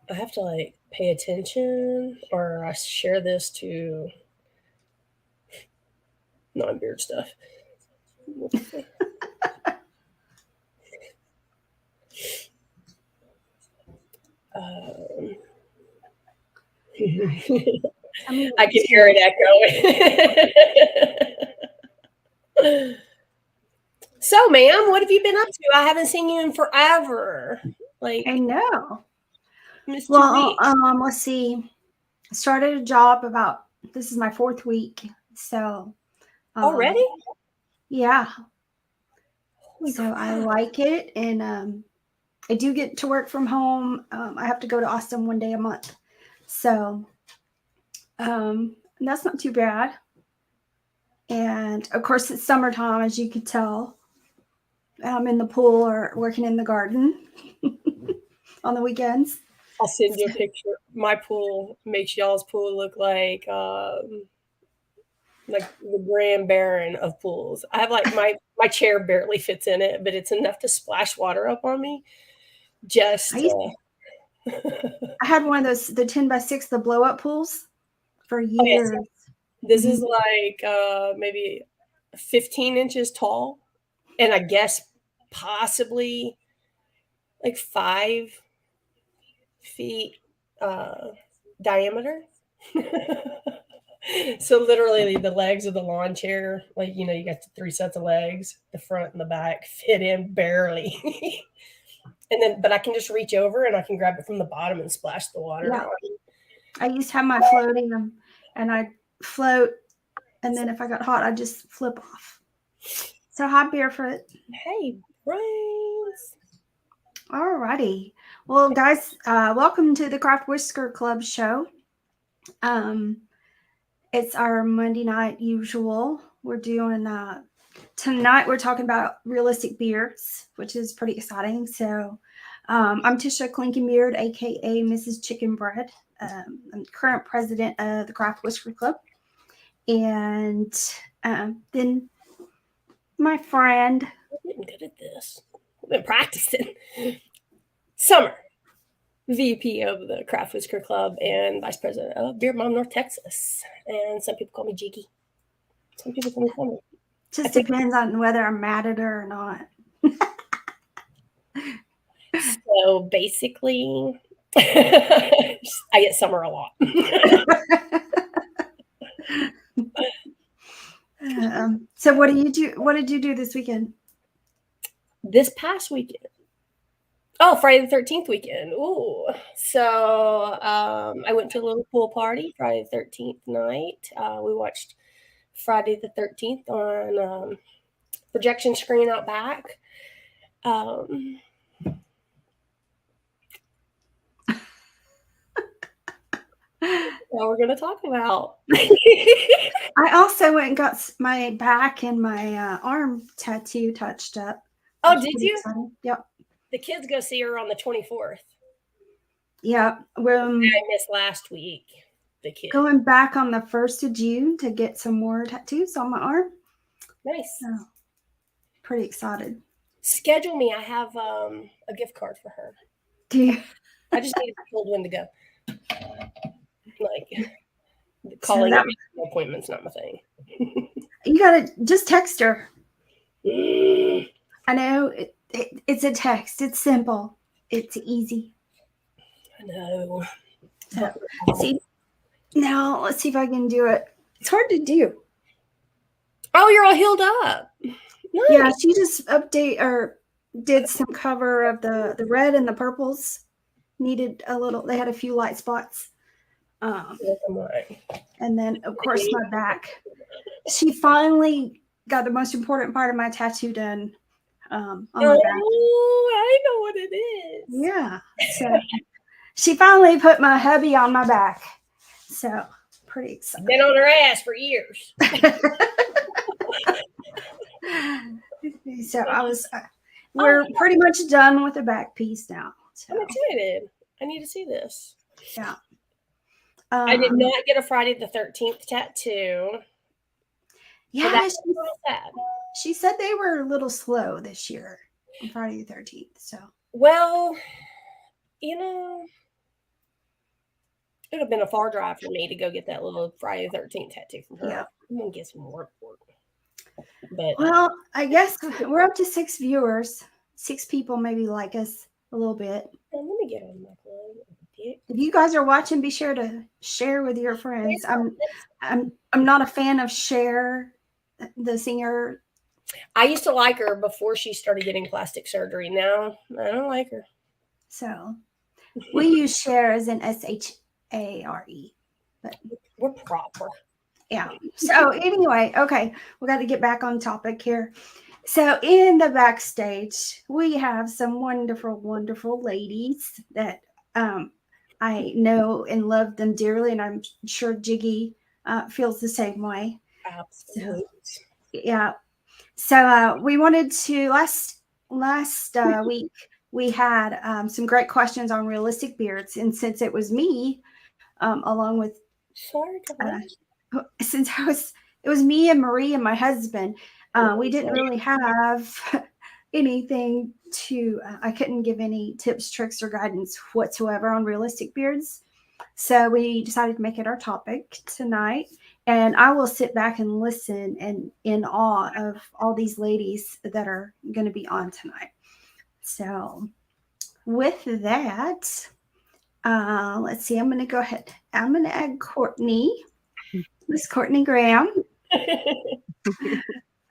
I have to like pay attention, or I share this to non-beard stuff. We'll see. Um, I can hear it echoing. So, ma'am, what have you been up to? I haven't seen you in forever. Like, I know. missed 2 weeks. Well, let's see. I started a job this is my 4th week. So, Already? yeah. Holy So I crap. like it. And I do get to work from home. I have to go to Austin 1 day a month. So that's not too bad. And of course, it's summertime, as you could tell. I'm in the pool or working in the garden on the weekends. I'll send you a picture. My pool makes y'all's pool look like the Grand Baron of pools. I have like my chair barely fits in it, but it's enough to splash water up on me. Just I had one of those, the 10x6, the blow up pools for years. Okay, so this is like maybe 15 inches tall, and I guess possibly like 5 feet diameter. So literally the legs of the lawn chair, like you got the 3 sets of legs, the front and the back fit in barely. And then but I can just reach over and I can grab it from the bottom and splash the water on. I used to have my floating and I'd float, and then if I got hot I'd just flip off. So hi, Barefoot. Hey, brains. Alrighty. Well, guys, welcome to the Craft Whisker Club Show. It's our Monday night usual. We're doing tonight. We're talking about realistic beards, which is pretty exciting. So, I'm Tisha Clinkenbeard, aka Mrs. Chicken Bread. I'm the current president of the Craft Whisker Club, and then my friend. I'm getting good at this. I've been practicing. Summer, VP of the Craft Whisker Club and Vice President of Beard Mom North Texas. And some people call me Jiggy. Some people call me Summer. Just depends on whether I'm mad at her or not. So basically, I get Summer a lot. So what do you do? What did you do this weekend? This past weekend. Oh, Friday the 13th weekend. Ooh. So I went to a little pool party Friday the 13th night. We watched Friday the 13th on projection screen out back. What we're going to talk about. I also went and got my back and my arm tattoo touched up. Oh, did you? Exciting. Yep. The kids go see her on the 24th. Yeah. I missed last week. The kids. Going back on the 1st of June to get some more tattoos on my arm. Nice. So, pretty excited. Schedule me. I have a gift card for her. Do you? I just need to hold when to go. Like calling appointments, not my thing. You gotta just text her. I know it's a text. It's simple. It's easy. I know. So, now let's see if I can do it. It's hard to do. Oh, you're all healed up. Nice. Yeah, she just did some cover of the red and the purples. Needed a little. They had a few light spots. And then, of course, my back. She finally got the most important part of my tattoo done on my back. Oh, I know what it is. Yeah. So she finally put my hubby on my back. So pretty excited. Been on her ass for years. So we're pretty much done with the back piece now. So. I'm excited. I need to see this. Yeah. I did not get a Friday the 13th tattoo. Yeah, she said they were a little slow this year on Friday the 13th. So, well, would have been a far drive for me to go get that little Friday the 13th tattoo from her. Yeah. I'm gonna get some more for it. But Well, I guess we're up to 6 viewers. 6 people maybe like us a little bit. let me get on my phone. If you guys are watching, be sure to share with your friends. I'm not a fan of Cher, the singer. I used to like her before she started getting plastic surgery. Now I don't like her. So we use Cher as in SHARE. But we're proper. Yeah. So anyway, okay, we got to get back on topic here. So in the backstage, we have some wonderful, wonderful ladies that I know and love them dearly, and I'm sure Jiggy feels the same way. Absolutely. So, yeah. So we wanted to last week we had some great questions on realistic beards, and since it was me, along with since it was me and Marie and my husband, we didn't really have anything to. I couldn't give any tips, tricks, or guidance whatsoever on realistic beards. So we decided to make it our topic tonight. And I will sit back and listen and in awe of all these ladies that are going to be on tonight. So with that, let's see. I'm going to go ahead. I'm going to add Courtney. Miss Courtney Graham.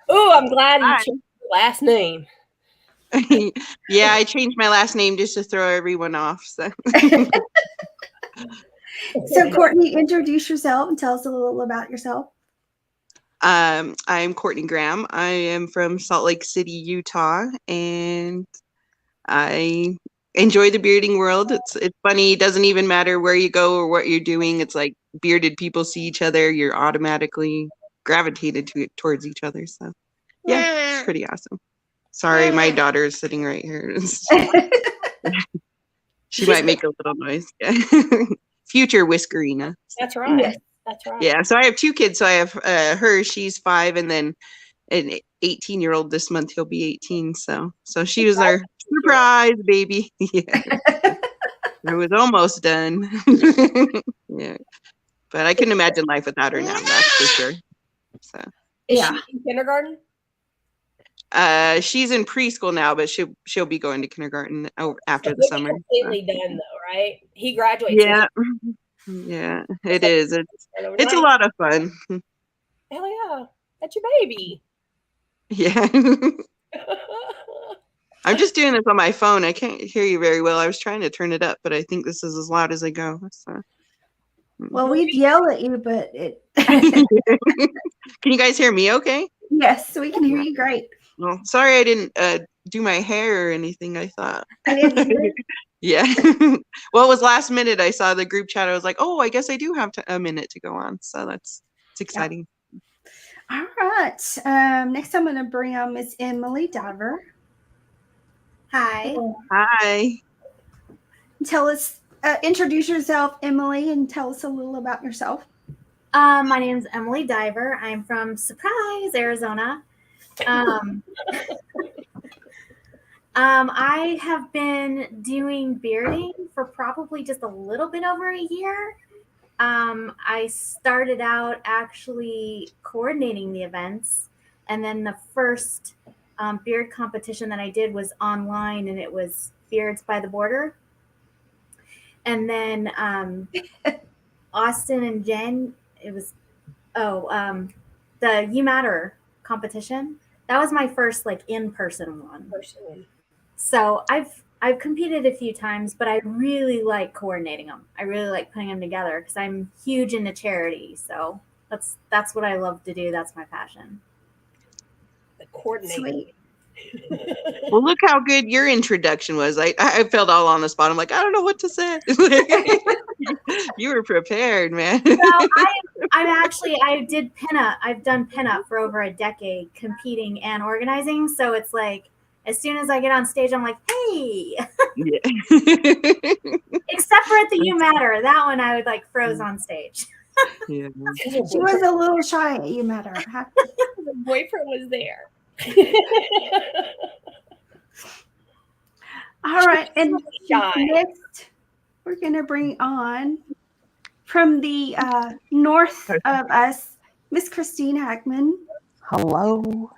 Oh, I'm glad you changed your last name. Yeah, I changed my last name just to throw everyone off. So. So, Courtney, introduce yourself and tell us a little about yourself. I'm Courtney Graham. I am from Salt Lake City, Utah, and I enjoy the bearding world. It's funny. It doesn't even matter where you go or what you're doing. It's like bearded people see each other. You're automatically gravitated towards each other. So, yeah, it's pretty awesome. Sorry, my daughter is sitting right here. She might make a little noise. Yeah. Future Whiskerina. That's right. That's right. Yeah. So I have 2 kids. So I have her. She's 5, and then an 18-year-old this month. He'll be 18. So she was our surprise baby. Yeah. I was almost done. Yeah. But I couldn't imagine life without her now. That's for sure. So. Is she in kindergarten? She's in preschool now, but she'll be going to kindergarten after the summer. Completely done though, right? He graduates. Yeah, yeah, it is. It's a lot of fun. Hell yeah, that's your baby. Yeah. I'm just doing this on my phone. I can't hear you very well. I was trying to turn it up, but I think this is as loud as I go. So. Well, we'd yell at you, but it. Can you guys hear me okay? Yes, we can hear you great. Well, sorry I didn't do my hair or anything. I thought. I didn't either. Yeah. Well, it was last minute. I saw the group chat. I was like, oh, I guess I do have a minute to go on. So it's exciting. Yeah. All right. Next, I'm going to bring on Miss Emily Diver. Hi. Hi. Tell us, introduce yourself, Emily, and tell us a little about yourself. My name is Emily Diver. I'm from Surprise, Arizona. I have been doing bearding for probably just a little bit over a year. I started out actually coordinating the events, and then the first beard competition that I did was online, and it was Beards by the Border. And then Austin and Jen, it was the You Matter competition. That was my first like in-person one. So I've competed a few times, but I really like coordinating them. I really like putting them together because I'm huge into charity. So that's what I love to do. That's my passion. The coordinating. Well, look how good your introduction was. I felt all on the spot. I'm like, I don't know what to say. You were prepared, man. Well, I did pinup. I've done pinup for over a decade, competing and organizing. So it's like, as soon as I get on stage, I'm like, hey. Yeah. Except for at the You Matter. That one I would like froze on stage. Yeah. She was a little shy at You Matter. The boyfriend was there. All right. And next, we're going to bring on from the north of us, Miss Christine Hackman. Hello.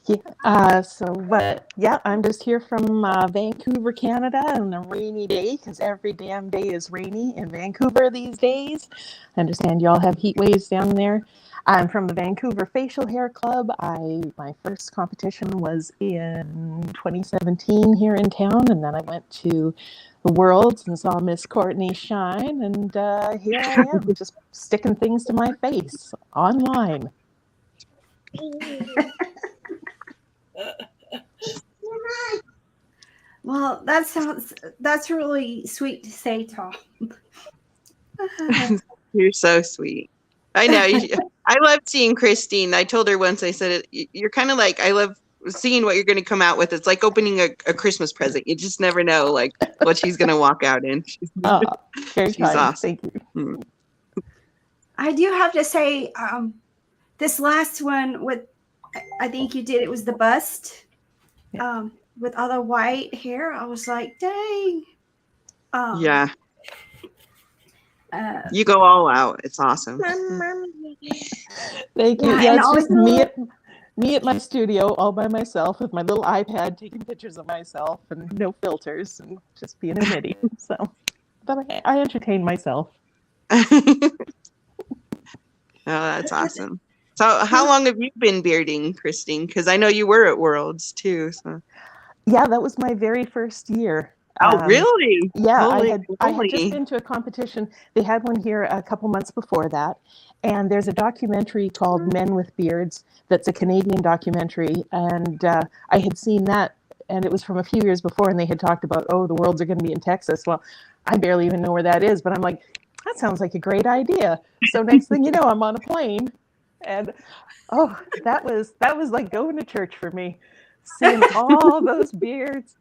Yeah. I'm just here from Vancouver, Canada, on a rainy day because every damn day is rainy in Vancouver these days. I understand you all have heat waves down there. I'm from the Vancouver Facial Hair Club. My first competition was in 2017 here in town, and then I went to the Worlds and saw Miss Courtney shine, and here I am, just sticking things to my face online. Well, that's really sweet to say, Tom. You're so sweet. I know. I love seeing Christine. I told her once, I said, you're kind of like, I love seeing what you're going to come out with. It's like opening a Christmas present. You just never know like what she's going to walk out in. She's She's awesome. Thank you. I do have to say, this last one I think you did, it was the bust with all the white hair. I was like, dang. Yeah. You go all out. It's awesome. Thank you. Yeah, It's just me at my studio all by myself with my little iPad taking pictures of myself and no filters and just being an idiot. So, but I entertain myself. Oh, that's awesome. So how long have you been bearding, Christine? Because I know you were at Worlds too. So. Yeah, that was my very first year. Oh, really? Yeah, I had just been to a competition. They had one here a couple months before that. And there's a documentary called Men with Beards that's a Canadian documentary. And I had seen that, and it was from a few years before, and they had talked about, the Worlds are going to be in Texas. Well, I barely even know where that is, but I'm like, that sounds like a great idea. So next thing you know, I'm on a plane. And that was like going to church for me. Seeing all those beards.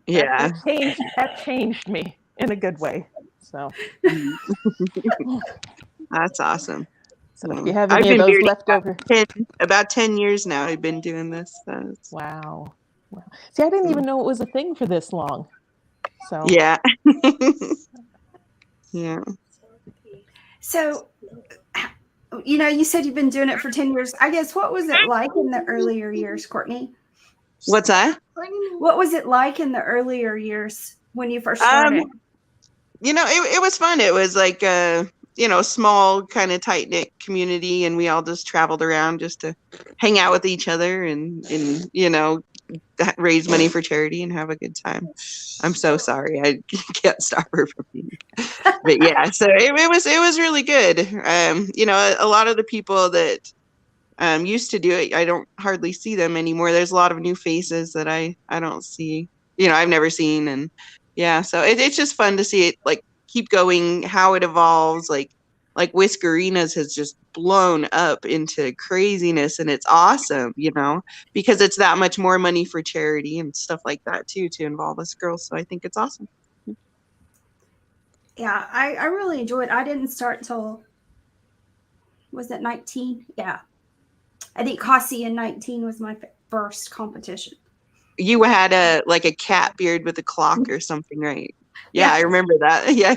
Yeah. That changed me in a good way. So that's awesome. So if you have any of those left over. About 10 years now I've been doing this. Wow. See, I didn't even know it was a thing for this long. So yeah. Yeah. So, you said you've been doing it for 10 years. I guess, what was it like in the earlier years, Courtney? What's that? What was it like in the earlier years when you first started? It was fun. It was like a small kind of tight knit community, and we all just traveled around just to hang out with each other and raise money for charity and have a good time. I'm so sorry, I can't stop her from being. But yeah, so it was really good. A lot of the people that used to do it, I don't hardly see them anymore. There's a lot of new faces that I don't see, I've never seen. And yeah, so it's just fun to see it like keep going, how it evolves. Like Whiskerinas has just blown up into craziness, and it's awesome, because it's that much more money for charity and stuff like that too, to involve us girls. So I think it's awesome. Yeah, I really enjoyed it. I didn't start till, was it 19? Yeah. I think Cassie in 19 was my first competition. You had a cat beard with a clock or something, right? Yeah, I remember that. Yeah.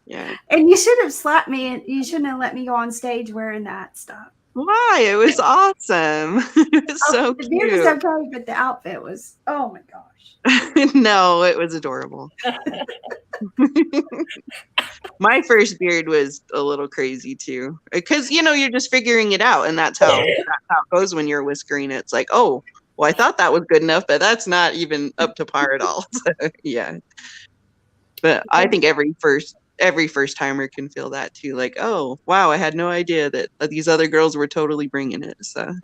Yeah. And you should have slapped me, and you shouldn't have let me go on stage wearing that stuff. Why? It was awesome. It was so cute. The beard was okay, but the outfit was, oh my gosh. No, it was adorable. My first beard was a little crazy too, because you're just figuring it out, and that's how it goes when you're whiskering. It's like, oh, well, I thought that was good enough, but that's not even up to par at all. So, yeah, but I think every first timer can feel that too. Like, oh wow, I had no idea that these other girls were totally bringing it. So,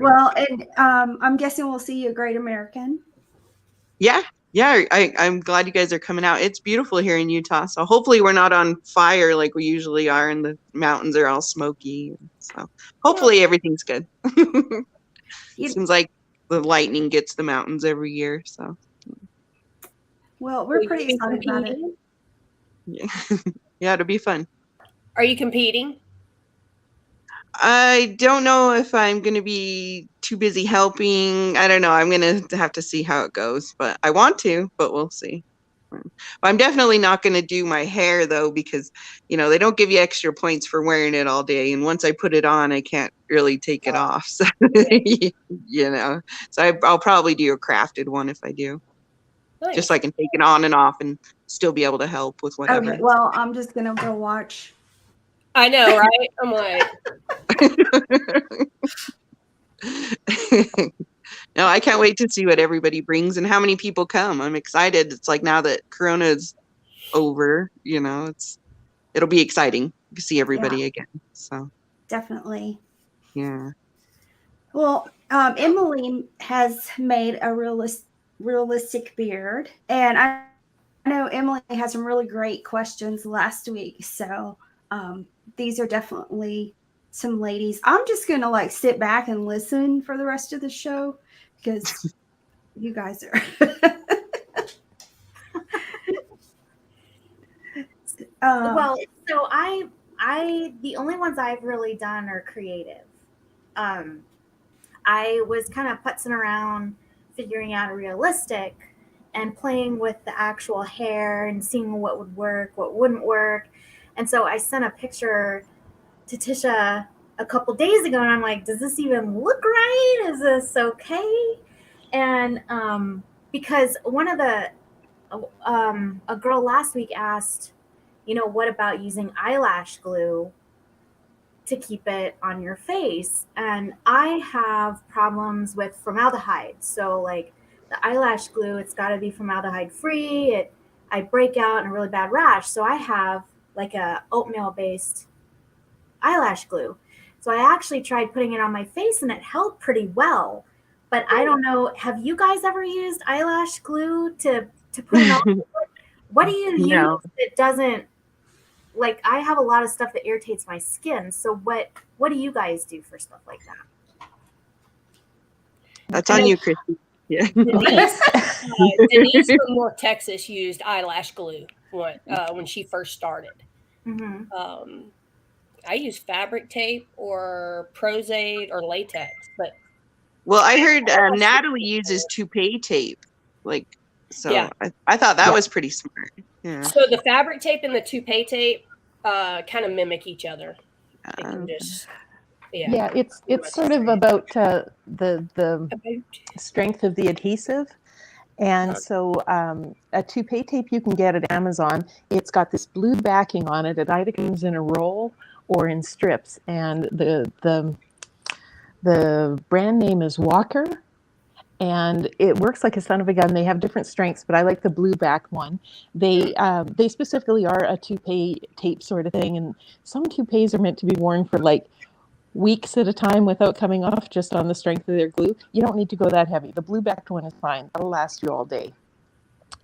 well, and I'm guessing we'll see you at Great American. Yeah. I'm glad you guys are coming out. It's beautiful here in Utah. So hopefully we're not on fire like we usually are, and the mountains are all smoky. So hopefully everything's good. Seems like the lightning gets the mountains every year. So. Well, we're pretty excited about it. Yeah. Yeah, it'll be fun. Are you competing? I don't know if I'm going to be too busy helping. I don't know. I'm going to have to see how it goes, but I want to, but we'll see. I'm definitely not going to do my hair though, because, they don't give you extra points for wearing it all day. And once I put it on, I can't really take it off. So, so I'll probably do a crafted one if I do. Nice. Just so I can take it on and off and still be able to help with whatever. Okay, well, I'm just going to go watch. I know, right? I'm like. No, I can't wait to see what everybody brings and how many people come. I'm excited. It's like now that Corona is over, it'll be exciting to see everybody again. So definitely. Yeah. Well, Emily has made a realistic beard, and I know Emily had some really great questions last week. So these are definitely some ladies. I'm just gonna like sit back and listen for the rest of the show because you guys are. Well, so I the only ones I've really done are creative. I was kind of putzing around, figuring out a realistic, and playing with the actual hair and seeing what would work, what wouldn't work. And so I sent a picture to Tisha a couple days ago, and I'm like, does this even look right? Is this okay? And because one of the a girl last week asked, what about using eyelash glue to keep it on your face? And I have problems with formaldehyde. So like the eyelash glue, it's got to be formaldehyde free. I break out in a really bad rash. So I have like a oatmeal based eyelash glue. So I actually tried putting it on my face and it held pretty well. But I don't know, have you guys ever used eyelash glue to put it on? What do you use that doesn't, like, I have a lot of stuff that irritates my skin. So what do you guys do for stuff like that? That's on you, Christy. Yeah. Denise from North Texas used eyelash glue when she first started. Mm-hmm. I use fabric tape or Prozade or latex, but well, I heard Natalie uses Toupee Tape, I thought that was pretty smart. Yeah. So the fabric tape and the Toupee Tape kind of mimic each other. It can just, it's sort of about the strength of the adhesive. And so a Toupee Tape you can get at Amazon. It's got this blue backing on it. It either comes in a roll or in strips. And the brand name is Walker. And it works like a son of a gun. They have different strengths, but I like the blue back one. They specifically are a Toupee Tape sort of thing. And some toupees are meant to be worn for like weeks at a time without coming off just on the strength of their glue. You don't need to go that heavy. The blue backed one is fine. It'll last you all day.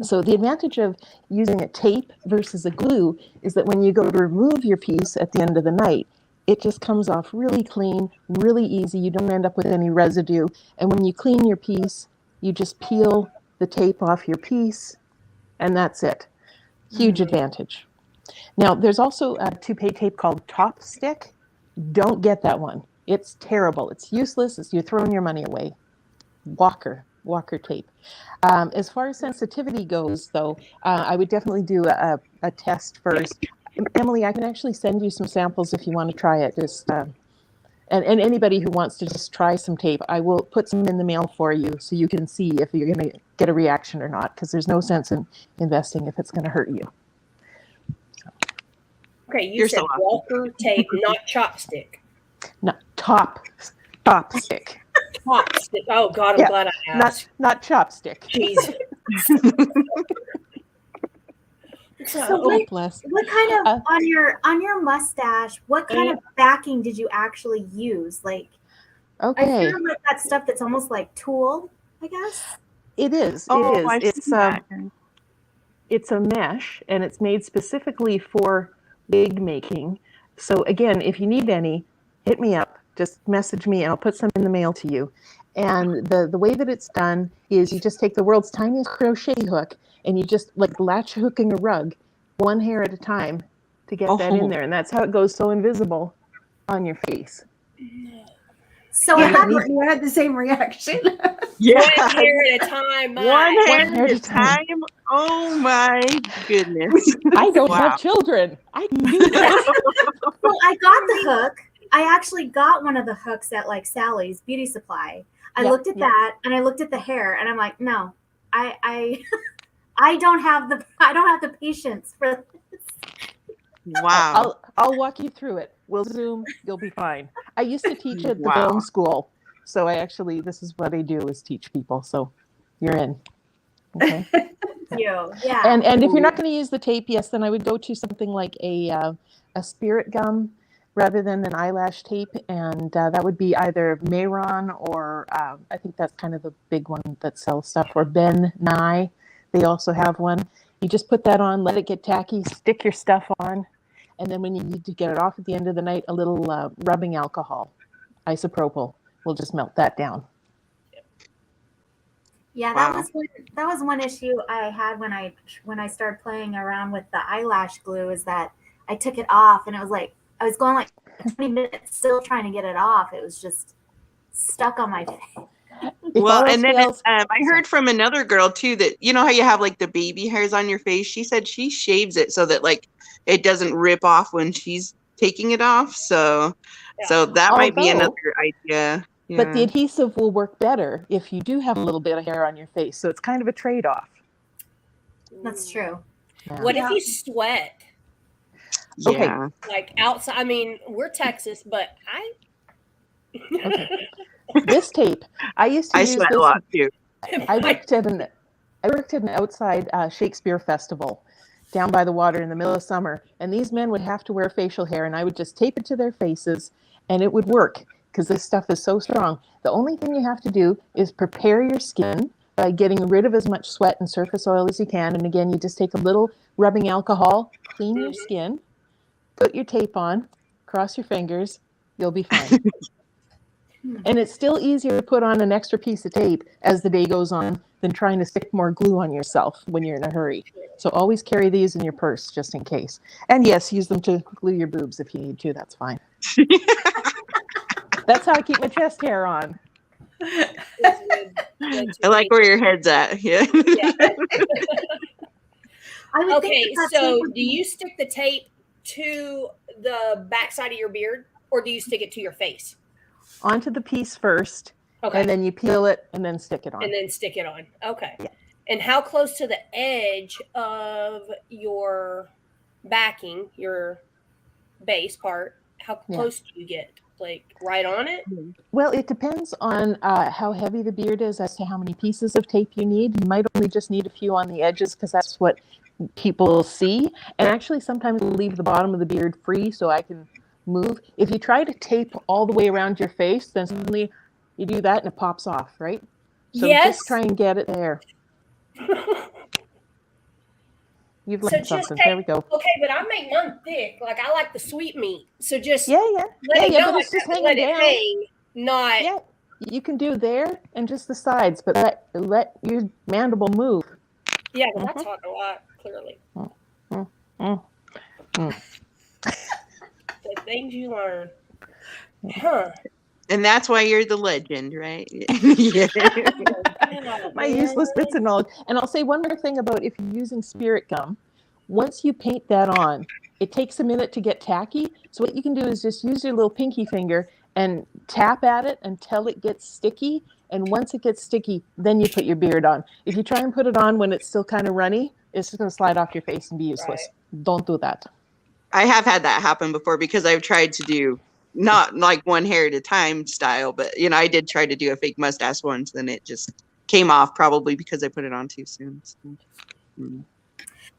So the advantage of using a tape versus a glue is that when you go to remove your piece at the end of the night, it just comes off really clean, really easy. You don't end up with any residue. And when you clean your piece, you just peel the tape off your piece, and that's it. Huge advantage. Now, there's also a Toupee tape called Top Stick. Don't get that one. It's terrible. It's useless. You're throwing your money away. Walker tape. As far as sensitivity goes, though, I would definitely do a test first. Emily, I can actually send you some samples if you want to try it. Just and anybody who wants to just try some tape, I will put some in the mail for you so you can see if you're going to get a reaction or not, because there's no sense in investing if it's going to hurt you. Okay, you said Walker tape, not chopstick. No, top stick. Top stick. Oh God, I'm glad I asked. Not chopstick. Jesus. So what kind of on your mustache? What kind of backing did you actually use? Like, I feel like that stuff that's almost like tulle, I guess. It is. It's a mesh, and it's made specifically for wig making. So again, if you need any, hit me up. Just message me, and I'll put some in the mail to you. And the way that it's done is you just take the world's tiniest crochet hook, and you just like latch hooking a rug, one hair at a time, to get that in there, and that's how it goes so invisible on your face. So you had the same reaction. Yeah, one hair at a time. One hair at a time. Oh my goodness. I don't Wow. have children. I can do this. Well, I got the hook. I actually got one of the hooks at like Sally's Beauty Supply. I Yeah, looked at that and I looked at the hair and I'm like, no, I I don't have the patience for this. Wow. I'll walk you through it. We'll Zoom. You'll be fine. I used to teach at the Wow. film school, so this is what I do is teach people. So you're in. Okay. You, yeah. And if you're not going to use the tape, yes, then I would go to something like a spirit gum rather than an eyelash tape, and that would be either Mayron or I think that's kind of the big one that sells stuff, or Ben Nye. They also have one. You just put that on, let it get tacky, stick your stuff on, and then when you need to get it off at the end of the night, a little rubbing alcohol, isopropyl, will just melt that down. Yeah, Wow. that was one issue I had when I started playing around with the eyelash glue, is that I took it off and it was like I was going like 20 minutes still trying to get it off. It was just stuck on my face. Well, and then I heard from another girl too that you know how you have like the baby hairs on your face. She said she shaves it so that like it doesn't rip off when she's taking it off. So that might be another idea. Yeah. But the adhesive will work better if you do have a little bit of hair on your face. So it's kind of a trade-off. That's true. Yeah. What if you sweat? Okay. Yeah. Like outside, I mean, we're Texas, but Okay. This tape, I used to I use sweat this. a lot too. I worked at an outside Shakespeare festival down by the water in the middle of summer, and these men would have to wear facial hair, and I would just tape it to their faces, and it would work because this stuff is so strong. The only thing you have to do is prepare your skin by getting rid of as much sweat and surface oil as you can, and again, you just take a little rubbing alcohol, clean your skin, put your tape on, cross your fingers, you'll be fine. And it's still easier to put on an extra piece of tape as the day goes on than trying to stick more glue on yourself when you're in a hurry. So always carry these in your purse just in case. And yes, use them to glue your boobs if you need to. That's fine. That's how I keep my chest hair on. I like where your head's at. Yeah. Okay, so do you stick the tape to the backside of your beard, or do you stick it to your face? Onto the piece first, Okay. and then you peel it and then stick it on. And then stick it on. Okay. Yeah. And how close to the edge of your backing, your base part, how close do you get? Like right on it? Well, it depends on how heavy the beard is as to how many pieces of tape you need. You might only just need a few on the edges because that's what people see. And actually, sometimes we'll leave the bottom of the beard free so I can move. If you try to tape all the way around your face, then suddenly you do that and it pops off, right? So just try and get it there. You've learned something. There we go. Okay, but I make mine thick. Like I like the sweet meat. So just let it go. But It's just hanging let down. It hang, not. Yeah, you can do there and just the sides, but let your mandible move. Yeah, because I talk a lot, clearly. The things you learn. Huh. And that's why you're the legend, right? Yeah. My useless bits of knowledge. And I'll say one more thing about if you're using spirit gum. Once you paint that on, it takes a minute to get tacky. So what you can do is just use your little pinky finger and tap at it until it gets sticky. And once it gets sticky, then you put your beard on. If you try and put it on when it's still kind of runny, it's just going to slide off your face and be useless. Right. Don't do that. I have had that happen before because I've tried to do not like one hair at a time style, but you know, I did try to do a fake mustache once and it just came off probably because I put it on too soon.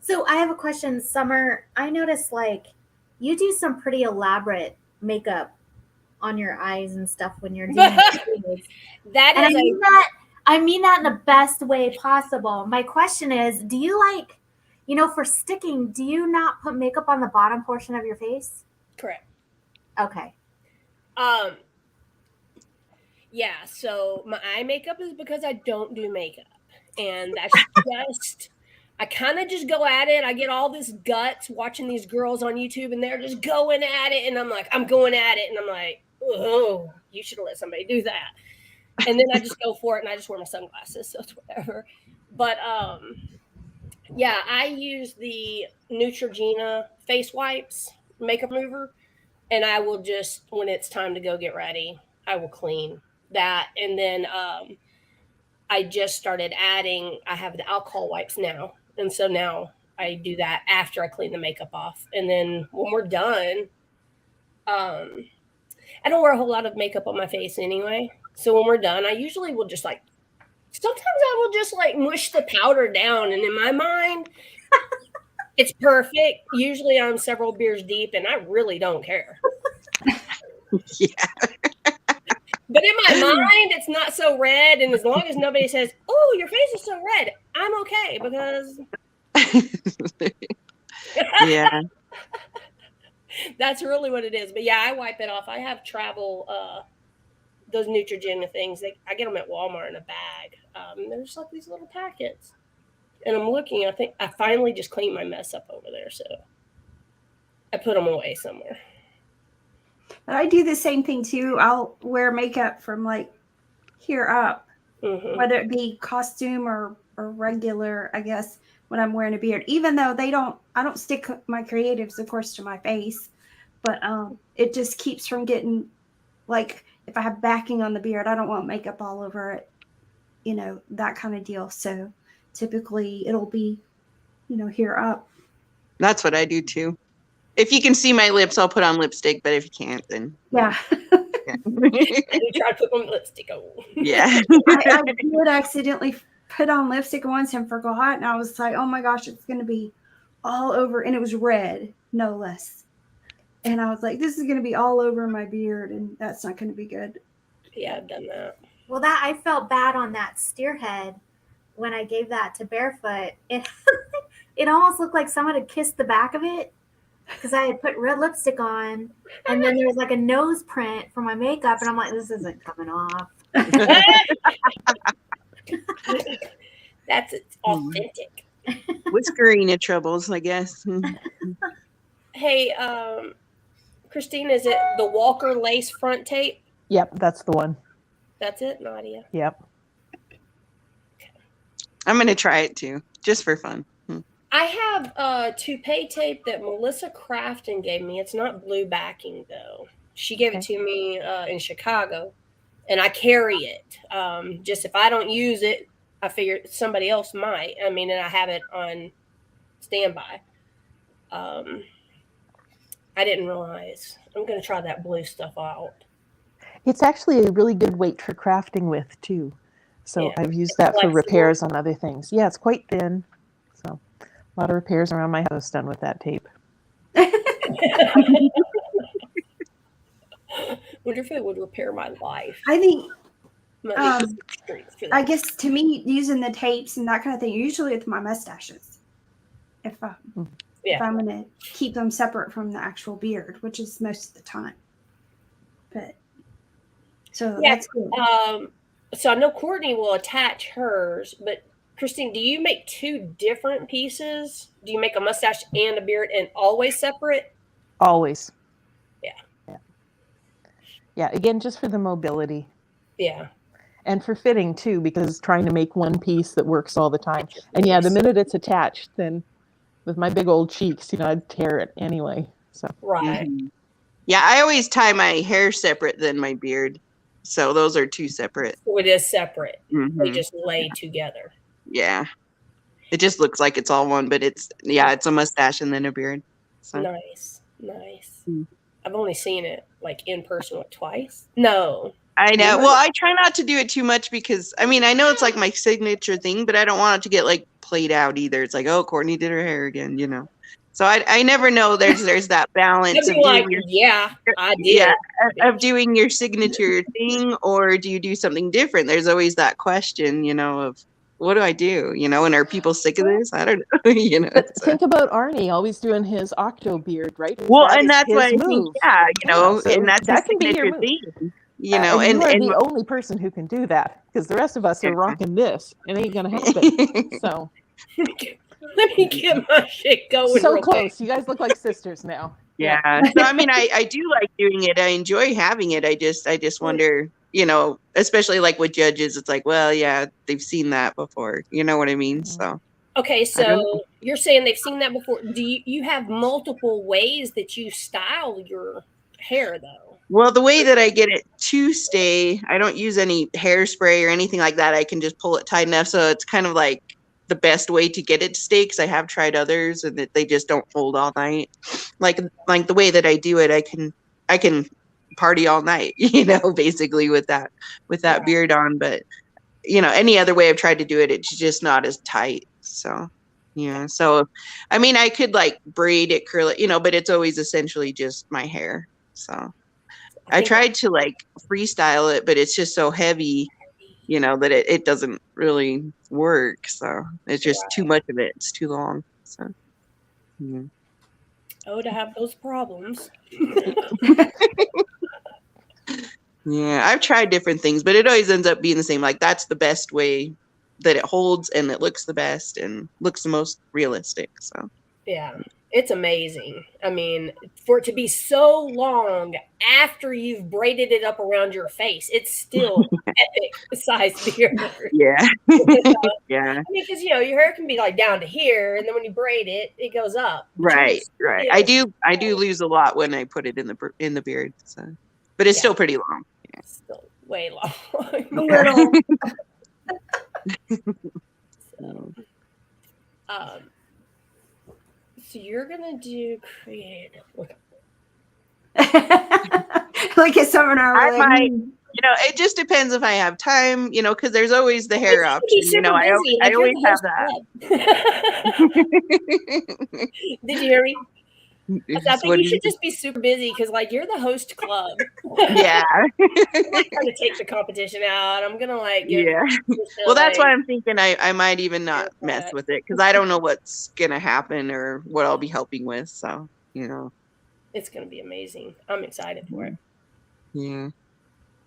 So I have a question, Summer. I noticed like you do some pretty elaborate makeup on your eyes and stuff when you're doing videos. I mean that in the best way possible. My question is, do you like, you know, for sticking, do you not put makeup on the bottom portion of your face? Correct. Okay. Yeah, so my eye makeup is because I don't do makeup. And that's just, I kind of just go at it. I get all this guts watching these girls on YouTube and they're just going at it. And I'm like, I'm going at it. And I'm like, oh, you should have let somebody do that. And then I just go for it and I just wear my sunglasses. So it's whatever. But Yeah, I use the Neutrogena face wipes, makeup remover, and I will just, when it's time to go get ready, I will clean that. And then I just started adding, I have the alcohol wipes now. And so now I do that after I clean the makeup off. And then when we're done, I don't wear a whole lot of makeup on my face anyway. So when we're done, I usually will just like, sometimes I will just like mush the powder down. And in my mind, it's perfect. Usually I'm several beers deep and I really don't care. Yeah. But in my mind, it's not so red. And as long as nobody says, oh, your face is so red, I'm okay because Yeah. that's really what it is. But yeah, I wipe it off. I have travel, those Neutrogena things. I get them at Walmart in a bag. They're just like these little packets. And I'm looking, I think I finally just cleaned my mess up over there. So I put them away somewhere. But I do the same thing too. I'll wear makeup from like here up, whether it be costume or regular, I guess, when I'm wearing a beard. Even though I don't stick my creatives, of course, to my face, but it just keeps from getting, like, if I have backing on the beard, I don't want makeup all over it, you know, that kind of deal. So typically it'll be, you know, here up. That's what I do too. If you can see my lips, I'll put on lipstick, but if you can't, then Yeah. I do try to put my lipstick on. yeah. I did accidentally put on lipstick once and forgot, and I was like, oh my gosh, it's going to be all over. And it was red, no less. And I was like, this is going to be all over my beard, and that's not going to be good. Yeah, I've done that. Well, that I felt bad on that steerhead when I gave that to Barefoot. It almost looked like someone had kissed the back of it because I had put red lipstick on, and then there was like a nose print for my makeup, and I'm like, this isn't coming off. That's authentic. Whiskerina troubles, I guess. Hey, Christine, is it the Walker lace front tape? Yep, that's the one. That's it, Nadia? Yep. I'm going to try it too, just for fun. I have Toupee tape that Melissa Crafton gave me. It's not blue backing, though. She gave it to me in Chicago, and I carry it. Just if I don't use it, I figure somebody else might. I mean, and I have it on standby. I didn't realize. I'm going to try that blue stuff out. It's actually a really good weight for crafting with, too. So Yeah. I've used It's that for flexible. repairs on other things. Yeah, it's quite thin. So a lot of repairs around my house done with that tape. Wonder if it would repair my life. I think, My strength for that. I guess to me, using the tapes and that kind of thing, usually with my mustaches. If I'm going to keep them separate from the actual beard, which is most of the time. But so Yeah, that's good. So I know Courtney will attach hers, but Christine, do you make two different pieces? Do you make a mustache and a beard and always separate? Always. Yeah. Yeah, again, just for the mobility. Yeah. And for fitting, too, because trying to make one piece that works all the time. And yeah, the minute it's attached, then with my big old cheeks, I'd tear it anyway. So Right. Yeah, I always tie my hair separate than my beard. So those are two separate. So it is separate. They Mhm. just lay together. Yeah. It just looks like it's all one, but it's a mustache and then a beard. So. Nice. Mm. I've only seen it like in person twice. No. I know. Well, I try not to do it too much because I know it's like my signature thing, but I don't want it to get like played out either. It's like, oh, Courtney did her hair again, So I never know. There's that balance I'd of be like, doing yeah, I did. of doing your signature thing, or do you do something different? There's always that question, of what do I do? And are people sick of this? I don't know. But think about Arnie always doing his octo beard, right? Well, That and is that's his why I think, move. so and that's that his can be your signature move. thing. You are the only person who can do that because the rest of us are rocking this. It ain't gonna happen. So Let me get my shit going. so real close. quick. You guys look like sisters now. Yeah. So I do like doing it. I enjoy having it. I just wonder, especially like with judges, it's like, well, yeah, they've seen that before. You know what I mean? So Okay, I don't know. so you're saying they've seen that before. Do you have multiple ways that you style your hair though? Well, the way that I get it to stay, I don't use any hairspray or anything like that. I can just pull it tight enough, so it's kind of like the best way to get it to stay, because I have tried others and they just don't hold all night. Like the way that I do it, I can party all night, basically with that Right. beard on. But any other way I've tried to do it, it's just not as tight. So yeah. So I mean, I could like braid it, curl it, but it's always essentially just my hair. So I tried to like freestyle it, but it's just so heavy, that it doesn't really work. So it's just too much of it. It's too long. So yeah. Oh, to have those problems. Yeah, I've tried different things, but it always ends up being the same. Like that's the best way that it holds and it looks the best and looks the most realistic. So Yeah, it's amazing. I mean, for it to be so long after you've braided it up around your face, it's still epic size beard. yeah. Yeah. I mean, because your hair can be like down to here, and then when you braid it, it goes up. Right. I do lose a lot when I put it in the beard. So, but it's still pretty long. Yeah. Still way long. A little. So you're gonna do creative. Look at someone I might, it just depends if I have time, because there's always the hair option. I always have that. Did you hear me? I think you should just be super busy because, like, you're the host club. Yeah. I'm trying to take the competition out. I'm gonna Well, that's why I'm thinking I might even not mess with it because I don't know what's gonna happen or what I'll be helping with. So it's gonna be amazing. I'm excited for it. Yeah.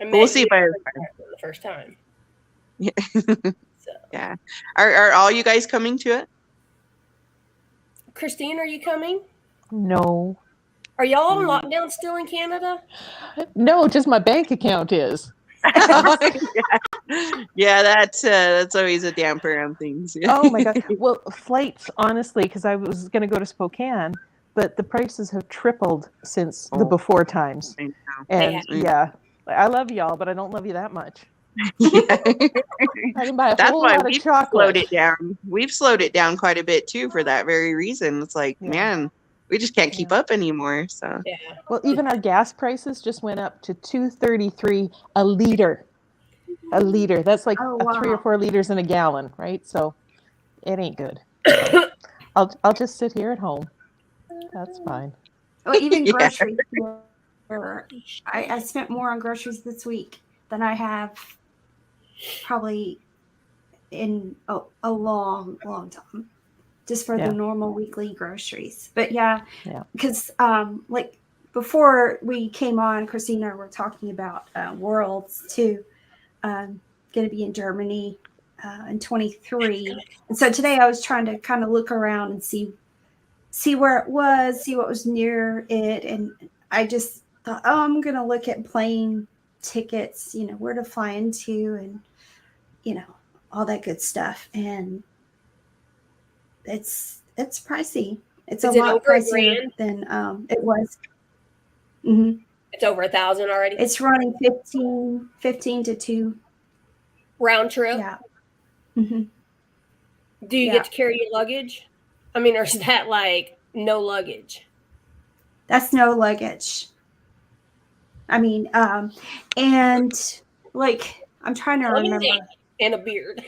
We'll see if I the first time. Yeah. Yeah. Are all you guys coming to it? Christine, are you coming? No. Are y'all on lockdown still in Canada? No, just my bank account is. Yeah, that's always a damper on things. Oh my God. Well, flights, honestly, because I was going to go to Spokane, but the prices have tripled since the before times. And yeah, I love y'all, but I don't love you that much. I can buy a whole lot of chocolate. Slowed it down. We've slowed it down quite a bit too for that very reason. It's like, man, we just can't keep up anymore. So well, even our gas prices just went up to $2.33 a liter. A liter. That's like 3 or 4 liters in a gallon, right? So it ain't good. So I'll just sit here at home. That's fine. Well, even groceries. I spent more on groceries this week than I have probably in a long, long time, just for the normal weekly groceries. But because like before we came on, Christina and I were talking about Worlds too, going to be in Germany in 23. And so today I was trying to kind of look around and see where it was, see what was near it. And I just thought, I'm going to look at plane tickets, where to fly into and, all that good stuff. And it's pricey. It's a lot pricier than it was. Mm-hmm. It's over 1,000 already. It's running 15 to 2 round trip. Yeah. Mm-hmm. Do you get to carry your luggage? I mean, or is that like no luggage? That's no luggage. I mean, and like I'm trying to remember. And a beard.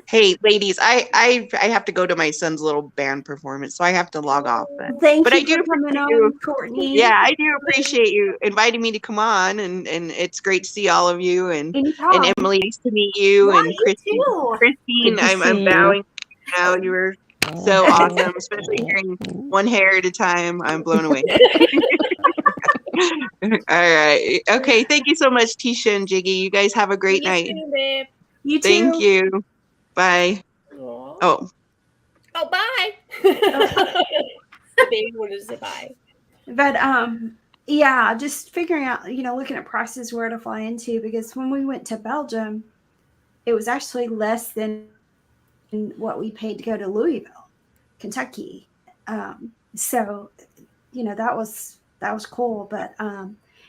Hey, ladies, I have to go to my son's little band performance, so I have to log off. But I do coming on, Courtney. Yeah, I do appreciate you inviting me to come on, and it's great to see all of you, and Emily, nice to meet you, and Christine, I'm bowing now. You were so awesome, especially hearing one hair at a time. I'm blown away. All right. Okay. Thank you so much, Tisha and Jiggy. You guys have a great night. Too, babe. You too. Thank you. Bye. Aww. Oh, bye. Baby wanted to say bye. But just figuring out, looking at prices where to fly into, because when we went to Belgium, it was actually less than what we paid to go to Louisville, Kentucky. So, that was cool. But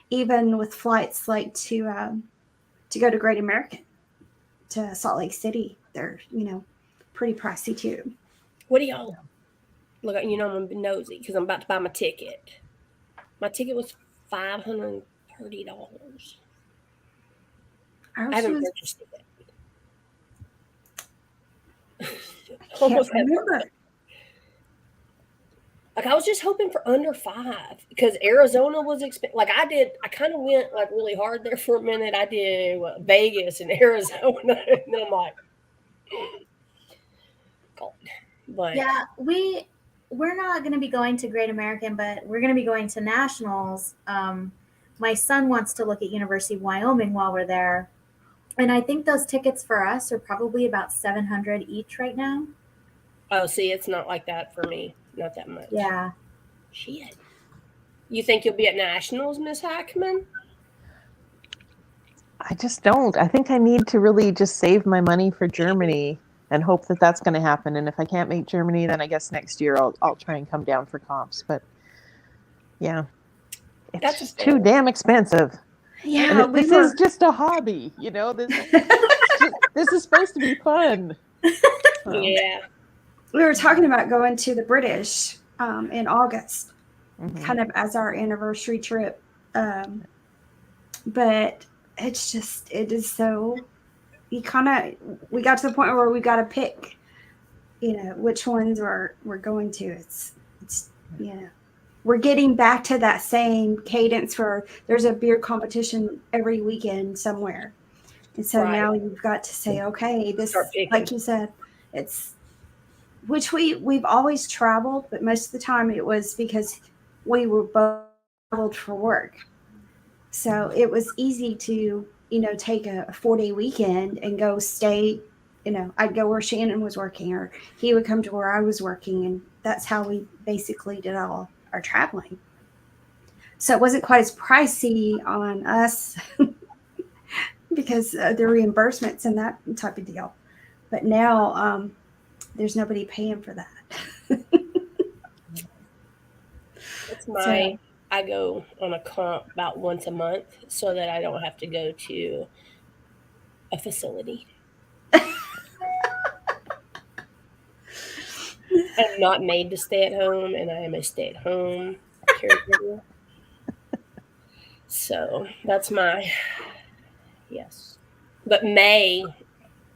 even with flights like to go to Great American, to Salt Lake City, they're pretty pricey too. What do y'all look? I'm gonna be nosy because I'm about to buy my ticket. My ticket was $530. I haven't purchased it. Almost remember. Like I was just hoping for under 5 because Arizona was expensive. Like I kind of went like really hard there for a minute. I did Vegas and Arizona, and then I'm like, God. But yeah, we're not going to be going to Great American, but we're going to be going to Nationals. My son wants to look at University of Wyoming while we're there. And I think those tickets for us are probably about $700 each right now. Oh, see, it's not like that for me. Not that much. Yeah. Shit. You think you'll be at Nationals, Miss Hackman? I just don't. I think I need to really just save my money for Germany and hope that that's going to happen. And if I can't make Germany, then I guess next year I'll try and come down for comps. But yeah, it's just too damn expensive. Yeah, this is just a hobby, This is supposed to be fun. Yeah. We were talking about going to the British in August, kind of as our anniversary trip. But it is so, we got to the point where we got to pick, which ones we're going to. It's we're getting back to that same cadence where there's a beer competition every weekend somewhere. And so now you've got to say, okay, this, like you said, it's, which we've always traveled, but most of the time it was because we were both traveled for work. So it was easy to, take a 4-day weekend and go stay, I'd go where Shannon was working or he would come to where I was working. And that's how we basically did all our traveling. So it wasn't quite as pricey on us because of the reimbursements and that type of deal. But now there's nobody paying for that. I go on a comp about once a month so that I don't have to go to a facility. I'm not made to stay at home, and I am a stay-at-home caregiver. So that's yes. But May,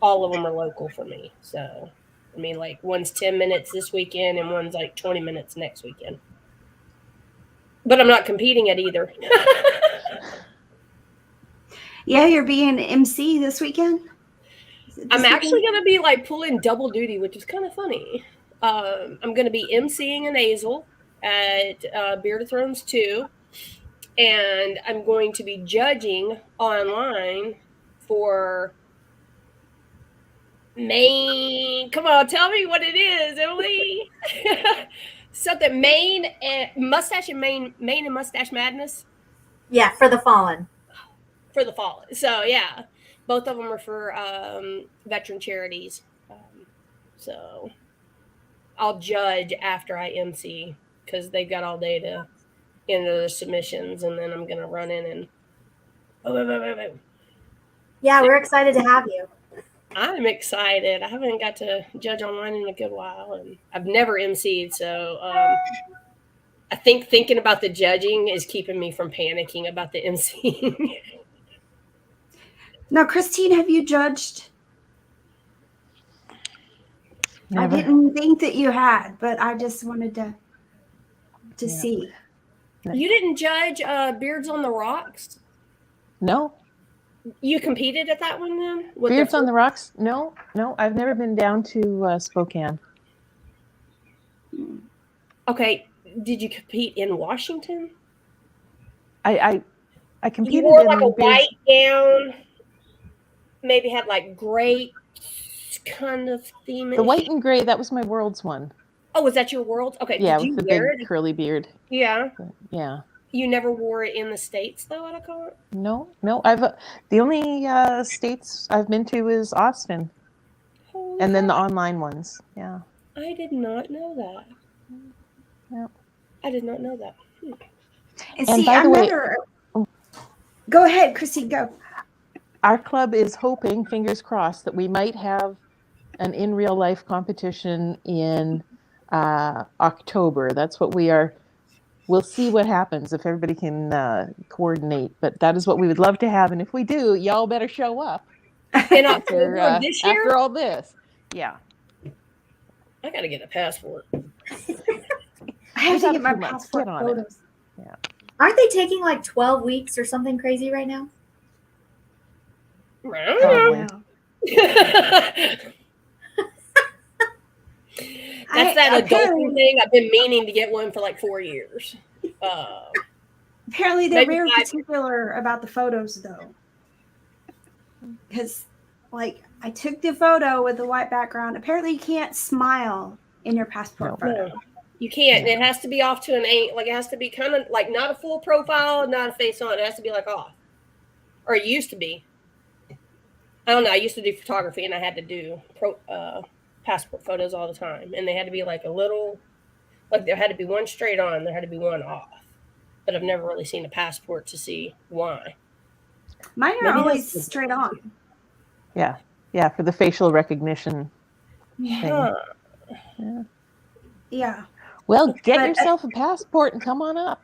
all of them are local for me. So, I mean, like one's 10 minutes this weekend and one's like 20 minutes next weekend. But I'm not competing at either. Yeah, you're being MC this weekend? I'm actually going to be like pulling double duty, which is kind of funny. I'm going to be MCing a nasal at Beard of Thrones 2. And I'm going to be judging online for Maine. Come on, tell me what it is, Emily. Something Maine and Mustache and Maine and Mustache Madness. Yeah, for the Fallen. For the Fallen. So yeah, both of them are for veteran charities. So I'll judge after I MC because they've got all day to enter the submissions, and then I'm gonna run in and. Yeah, we're excited to have you. I'm excited. I haven't got to judge online in a good while, and I've never MC'd, so I think thinking about the judging is keeping me from panicking about the MCing. Now, Christine, have you judged? Never. I didn't think that you had, but I just wanted to see. You didn't judge Beards on the Rocks? No. You competed at that one then? Beards on the Rocks? No. I've never been down to Spokane. Okay. Did you compete in Washington? I competed. You wore like a white gown. Maybe had like gray kind of theme. The white and gray. That was my Worlds one. Oh, was that your Worlds? Okay. Yeah, did you with the wear big it? curly beard. Yeah. Yeah. You never wore it in the States, though, at a con? No. I've the only states I've been to is Austin, Holy and then the online ones. Yeah. I did not know that. Yeah. I did not know that. And And see, by I the way- met her. Go ahead, Christine, go. Our club is hoping, fingers crossed, that we might have an in real life competition in October. That's what we are. We'll see what happens if everybody can coordinate. But that is what we would love to have. And if we do, y'all better show up In October after, of this year? after all this. Yeah. I got to get a passport. I have to got get a my few months. passport Get on it. photos. Aren't they taking like 12 weeks or something crazy right now? Probably. Wow. That's that adulting thing. I've been meaning to get one for like 4 years. Apparently, they're Maybe very 5 particular about the photos, though. Because, like, I took the photo with the white background. Apparently, you can't smile in your passport photo. No, you can't. It has to be off to an 8. Like, it has to be kind of like not a full profile, not a face on. It has to be like off. Or it used to be. I don't know. I used to do photography and I had to do passport photos all the time. And they had to be like a little, like there had to be one straight on, there had to be one off. But I've never really seen a passport to see why. Mine are Maybe always that's- straight on. Yeah. Yeah. For the facial recognition. Huh. Yeah. Well, get But- yourself a passport and come on up.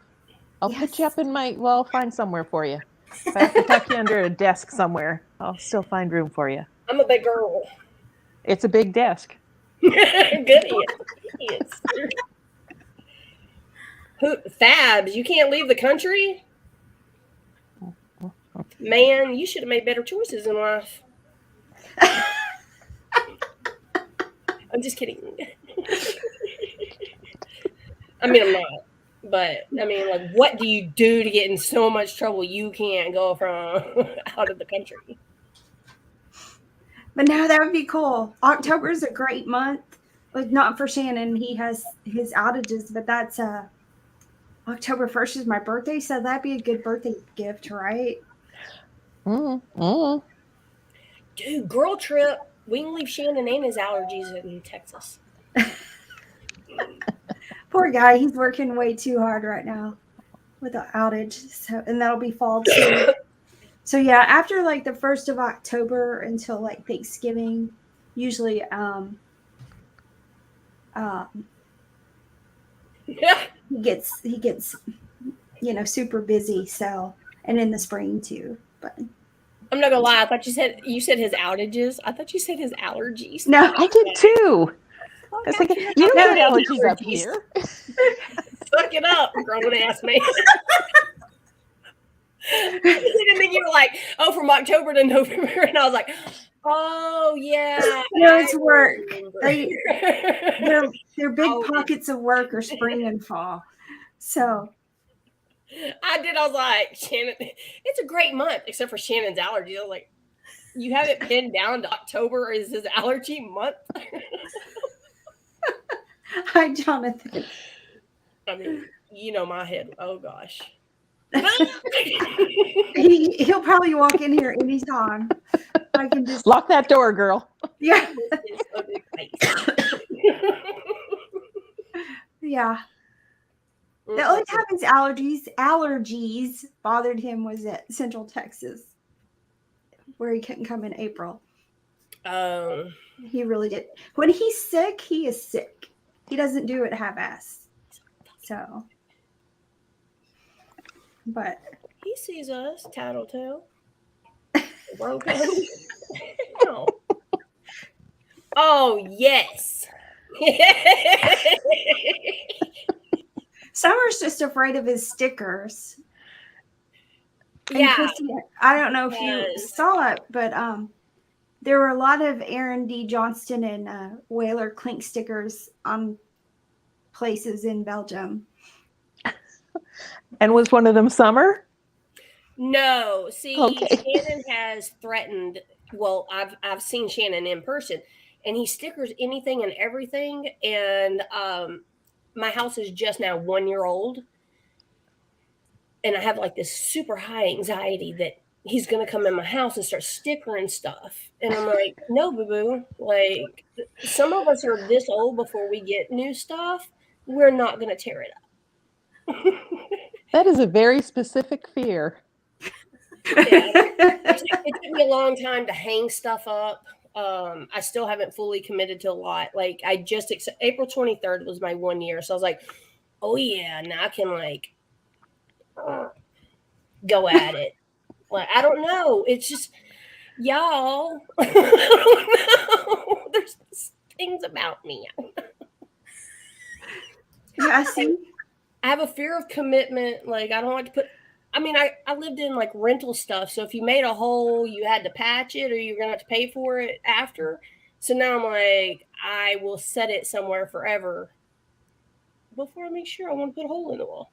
I'll put you Yes. up in I'll find somewhere for you. If I have to tuck you under a desk somewhere, I'll still find room for you. I'm a big girl. It's a big desk. Good idiots. Fabs, you can't leave the country? Man, you should have made better choices in life. I'm just kidding. I mean, I'm not. But, I mean, like, what do you do to get in so much trouble you can't go from out of the country? But no, that would be cool. October is a great month. Like, not for Shannon. He has his outages, but that's October 1st is my birthday, so that'd be a good birthday gift, right? Dude, girl trip. We can leave Shannon and his allergies in Texas. Poor guy, he's working way too hard right now with the outage. So, and that'll be fall too. So yeah, after like the 1st of October until like Thanksgiving, usually he gets super busy. So, and in the spring too. But I'm not gonna lie. I thought you said his outages. I thought you said his allergies. no, I did too. I was thinking, you don't get allergies up here. Suck it up, grown ass man. And then you were like, "Oh, from October to November," and I was like, "Oh yeah." no, it's work. remember. They're big Oh. pockets of work or spring and fall. So I did. I was like, Shannon, it's a great month, except for Shannon's allergies. I was like, you have it pinned down to October, or is his allergy month? hi, Jonathan. I mean, you know my head. Oh gosh. He'll probably walk in here anytime. I can just Lock that door, girl. yeah. It's a big face. Yeah. The only time his allergies bothered him was at Central Texas, where he couldn't come in April. He really did. When he's sick, he is sick. He doesn't do it half-ass. So, but he sees us, tattletale. Rogo. No. Oh yes. Summer's just afraid of his stickers. And Yeah. Christy, I don't know if you Yes. saw it, but there were a lot of Aaron D. Johnston and Whaler Clink stickers on places in Belgium. And was one of them Summer? No, see, Okay. Shannon has threatened. Well, I've seen Shannon in person, and he stickers anything and everything. And my house is just now 1 year old, and I have like this super high anxiety that he's going to come in my house and start stickering stuff. And I'm like, no, boo-boo. Like, some of us are this old before we get new stuff. We're not going to tear it up. That is a very specific fear. It took me a long time to hang stuff up. I still haven't fully committed to a lot. Like, I just April 23rd was my 1 year. So I was like, oh yeah, now I can like go at it. Like, I don't know. It's just, y'all. I don't know. There's things about me. Yeah, I see. I have a fear of commitment. Like, I don't like to put. I mean, I lived in like rental stuff. So if you made a hole, you had to patch it, or you're gonna have to pay for it after. So now I'm like, I will set it somewhere forever before I make sure I want to put a hole in the wall.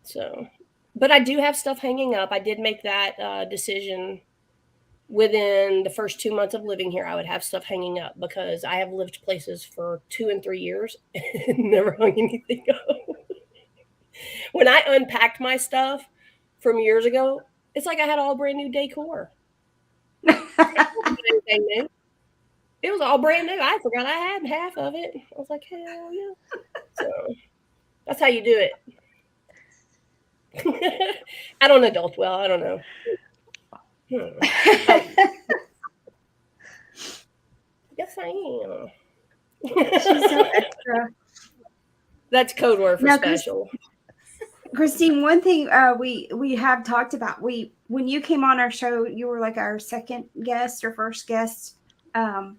So, but I do have stuff hanging up. I did make that decision within the first 2 months of living here. I would have stuff hanging up because I have lived places for 2 and 3 years and never hung anything up. When I unpacked my stuff from years ago, it's like I had all brand new decor. It was all brand new. I forgot I had half of it. I was like, hell yeah. So that's how you do it. I don't adult well. I don't know. Yes, I am. She's so extra. That's code word for special. Christine, one thing we have talked about, when you came on our show, you were like our second guest or first guest, and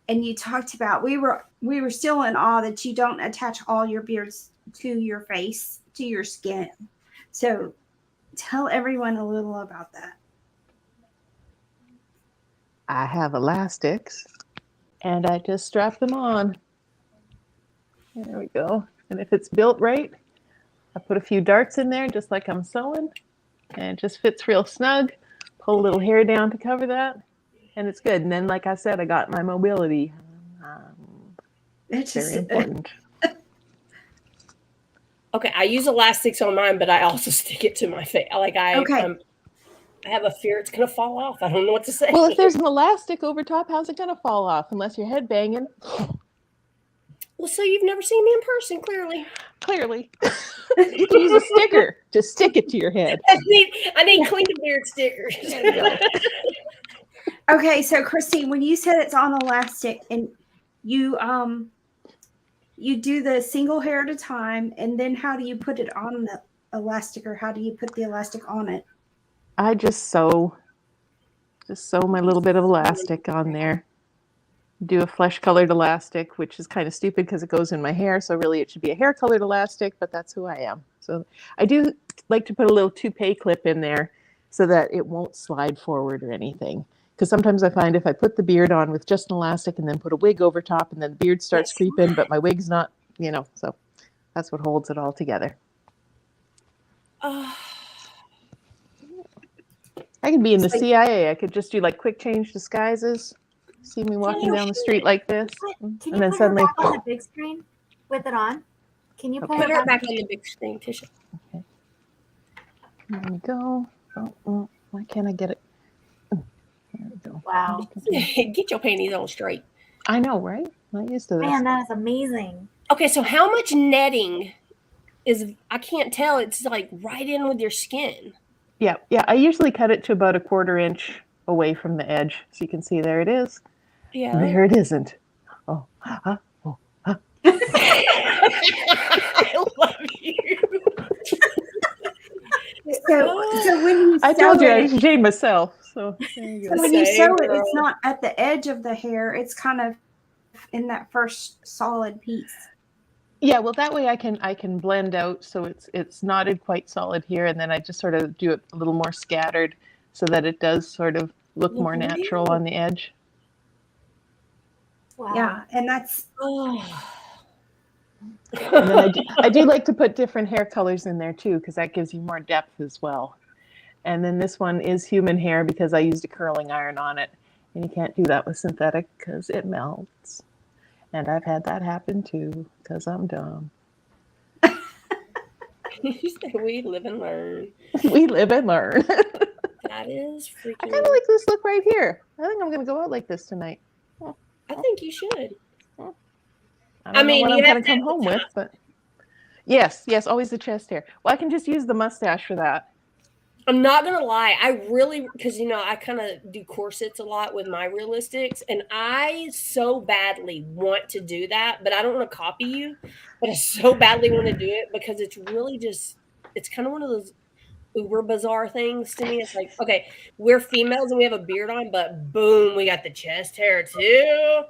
you talked about we were still in awe that you don't attach all your beards to your face, to your skin. So tell everyone a little about that. I have elastics, and I just strap them on. There we go. And if it's built right, I put a few darts in there just like I'm sewing, and it just fits real snug. Pull a little hair down to cover that, and it's good. And then, like I said, I got my mobility. It's very important. Okay, I use elastics on mine, but I also stick it to my face. Like I have a fear it's gonna fall off. I don't know what to say. Well, if there's an elastic over top, how's it gonna fall off unless you're head banging? Well, so you've never seen me in person, clearly. Clearly. You can use a sticker. Just stick it to your head. I need clean beard stickers. Okay, so Christine, when you said it's on elastic and you do the single hair at a time, and then how do you put it on the elastic, or how do you put the elastic on it? I just sew my little bit of elastic on there. Do a flesh colored elastic, which is kind of stupid because it goes in my hair. So really it should be a hair colored elastic, but that's who I am. So I do like to put a little toupee clip in there so that it won't slide forward or anything. Because sometimes I find if I put the beard on with just an elastic and then put a wig over top, and then the beard starts creeping, but my wig's not, so that's what holds it all together. I could be in the CIA. I could just do like quick change disguises. See me walking down the street like this, Can and you then put suddenly her back on the big screen with it on? Can you Put her back on the big screen, Tisha? Okay. There we go. Oh, why can't I get it? There we go. Wow. Get your panties on straight. I know, right? I'm not used to this. Man, that is amazing. Okay, so how much netting is? I can't tell. It's like right in with your skin. Yeah. I usually cut it to about a 1/4 inch away from the edge, so you can see there it is. Yeah. There it isn't. Oh. I love you. So when you I told you I sew it, shame myself. So there you go. when you sew it, girl. it's not at the edge of the hair. It's kind of in that first solid piece. Yeah, well, that way I can blend out so it's knotted quite solid here, and then I just sort of do it a little more scattered so that it does sort of look more natural on the edge. Wow. Yeah, and that's And then I do like to put different hair colors in there too, because that gives you more depth as well. And then this one is human hair because I used a curling iron on it, and you can't do that with synthetic because it melts. And I've had that happen too because I'm dumb. You say we live and learn. We live and learn. that is freaking. I kind of like this look right here. I think I'm going to go out like this tonight. I think you should. I don't know what I'm going to come home with, but yes, always the chest hair. Well, I can just use the mustache for that. I'm not gonna lie, I really, because I kind of do corsets a lot with my realistics, and I so badly want to do that, but I don't want to copy you, but I so badly want to do it because it's really just, it's kind of one of those uber bizarre things to me. It's like, okay, we're females and we have a beard on, but boom, we got the chest hair too.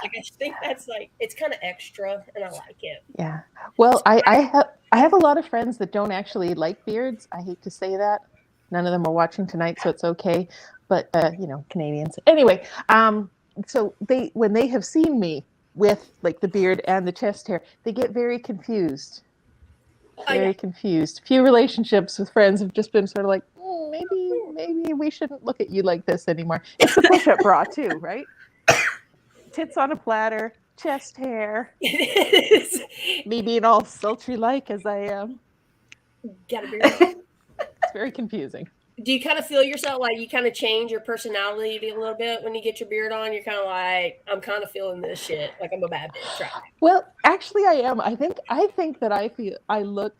Like, I think that's like, it's kind of extra, and I like it. Yeah. Well, I have a lot of friends that don't actually like beards. I hate to say that. None of them are watching tonight, so it's okay. But Canadians. Anyway, so when they have seen me with like the beard and the chest hair, they get very confused. Very confused. Few relationships with friends have just been sort of like, maybe we shouldn't look at you like this anymore. It's the push-up bra too, right? Tits on a platter, chest hair. It is. Me being all sultry like as I am. Got a beard. It's very confusing. Do you kind of feel yourself like you kind of change your personality a little bit when you get your beard on? You're kind of like, I'm kind of feeling this shit. Like I'm a bad bitch. Right? Well, actually, I am. I think that I look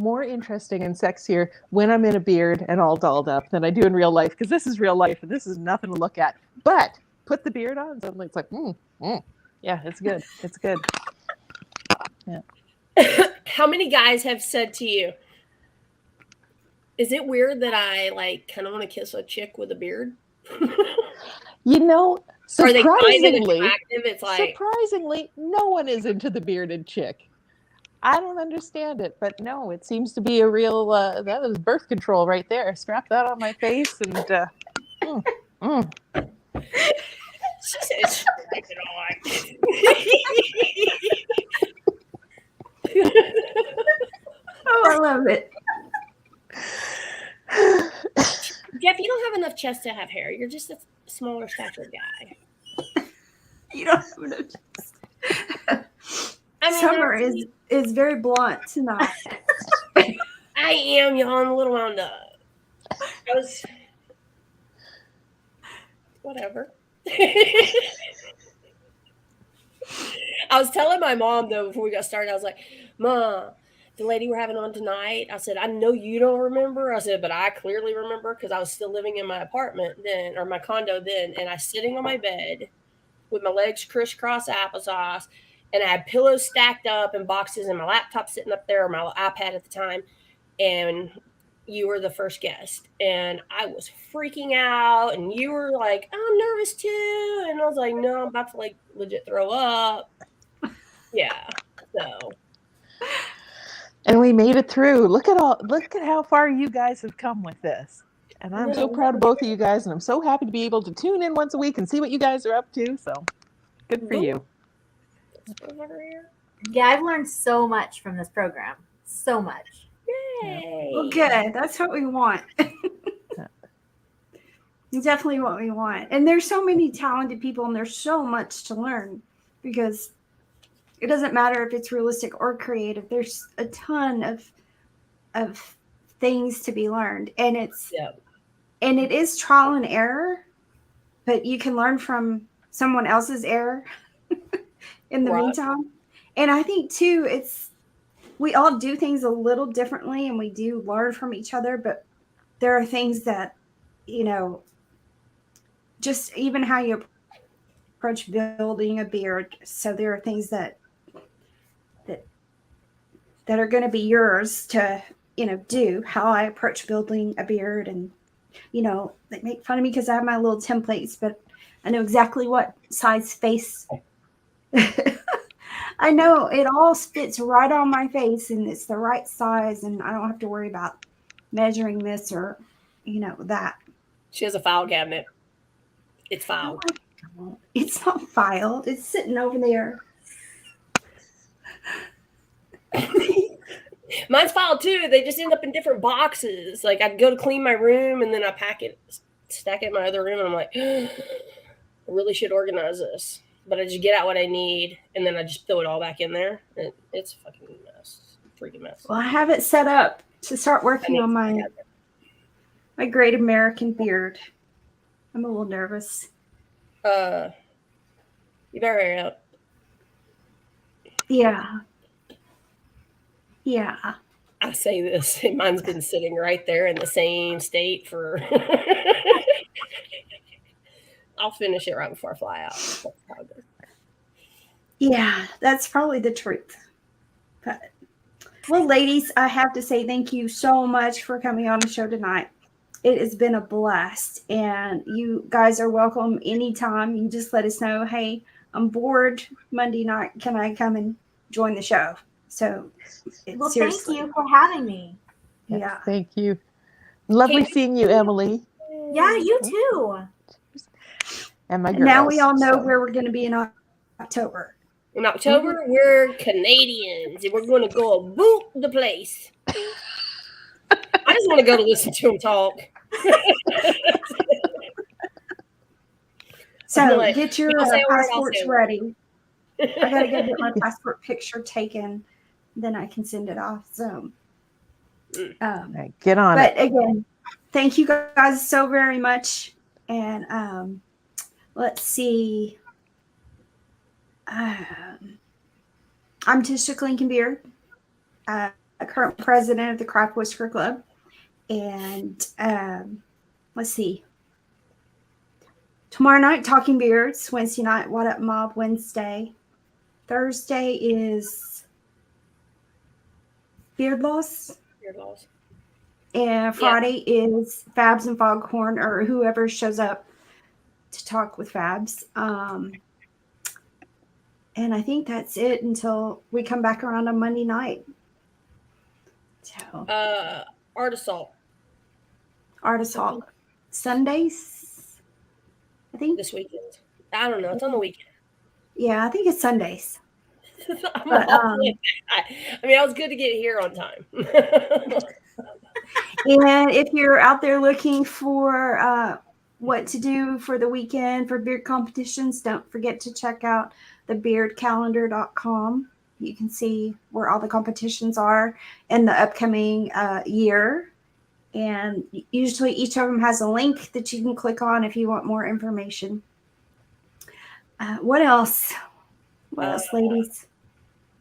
more interesting and sexier when I'm in a beard and all dolled up than I do in real life, because this is real life and this is nothing to look at. But put the beard on, suddenly it's like, yeah, it's good. It's good. Yeah. How many guys have said to you, is it weird that I like kind of want to kiss a chick with a beard? Surprisingly, it's like surprisingly, no one is into the bearded chick. I don't understand it, but no, it seems to be a real. That is birth control right there. Strap that on my face and. She said, "Strap it on." Oh, I love it. Jeff, you don't have enough chest to have hair. You're just a smaller statured guy. You don't have enough chest. Summer is very blunt tonight. I am, y'all. I'm a little wound up. Whatever. I was telling my mom, though, before we got started, I was like, Mom, the lady we're having on tonight, I said, I know you don't remember. I said, but I clearly remember because I was still living in my apartment then, or my condo then, and I was sitting on my bed with my legs crisscross applesauce, and I had pillows stacked up and boxes and my laptop sitting up there, or my iPad at the time, and you were the first guest, and I was freaking out, and you were like, I'm nervous too, and I was like, no, I'm about to like legit throw up. Yeah, so. And we made it through. Look at how far you guys have come with this. And I'm so proud of both of you guys, and I'm so happy to be able to tune in once a week and see what you guys are up to. So good for you. Yeah, I've learned so much from this program. So much. Yay. Well, good. That's what we want. Definitely what we want. And there's so many talented people, and there's so much to learn, because it doesn't matter if it's realistic or creative. There's a ton of things to be learned, and it is trial and error, but you can learn from someone else's error in the meantime. And I think too, we all do things a little differently, and we do learn from each other, but there are things that, just even how you approach building a beard. So there are things that are going to be yours to, do, how I approach building a beard. And, they make fun of me because I have my little templates, but I know exactly what size face. I know it all fits right on my face, and it's the right size, and I don't have to worry about measuring this or, that. She has a file cabinet. It's filed. No, it's not filed. It's sitting over there. Mine's filed too. They just end up in different boxes. Like I'd go to clean my room, and then I pack it, stack it in my other room, and I'm like, I really should organize this. But I just get out what I need, and then I just throw it all back in there. And it's a fucking mess. Freaking mess. Well, I have it set up to start working on My Great American Beard. I'm a little nervous. You better Yeah. Yeah. I say this, mine's been sitting right there in the same state for. I'll finish it right before I fly out. That's how it goes. Yeah, that's probably the truth. But, well, ladies, I have to say thank you so much for coming on the show tonight. It has been a blast, and you guys are welcome anytime. You just let us know, hey, I'm bored Monday night. Can I come and join the show? So, Well, seriously. thank you for having me. Yes, Yeah. thank you. Lovely seeing you, Emily. Yeah, you too. And my girls. Now we all know where we're going to be in October. In October, we're Canadians, and we're going to go boot the place. I just want to go to listen to them talk. So like, get your passports ready. I got to go get my passport picture taken. Then I can send it off. So right, get on but it. Again, thank you guys so very much. And let's see. I'm Tisha Klinkenbeard, a current president of the Craft Whisker Club. And let's see. Tomorrow night, Talking Beards. Wednesday night, What Up Mob Wednesday. Thursday is Beard Loss. Beard Loss. And Friday is Fabs and Foghorn, or whoever shows up to talk with Fabs. And I think that's it until we come back around on Monday night. So, Art Assault. Art Assault. Sundays, I think. This weekend. I don't know. It's on the weekend. Yeah, I think it's Sundays. I mean, I was good to get here on time. And if you're out there looking for what to do for the weekend for beard competitions, don't forget to check out thebeardcalendar.com. You can see where all the competitions are in the upcoming year. And usually each of them has a link that you can click on if you want more information. What else? What else, ladies?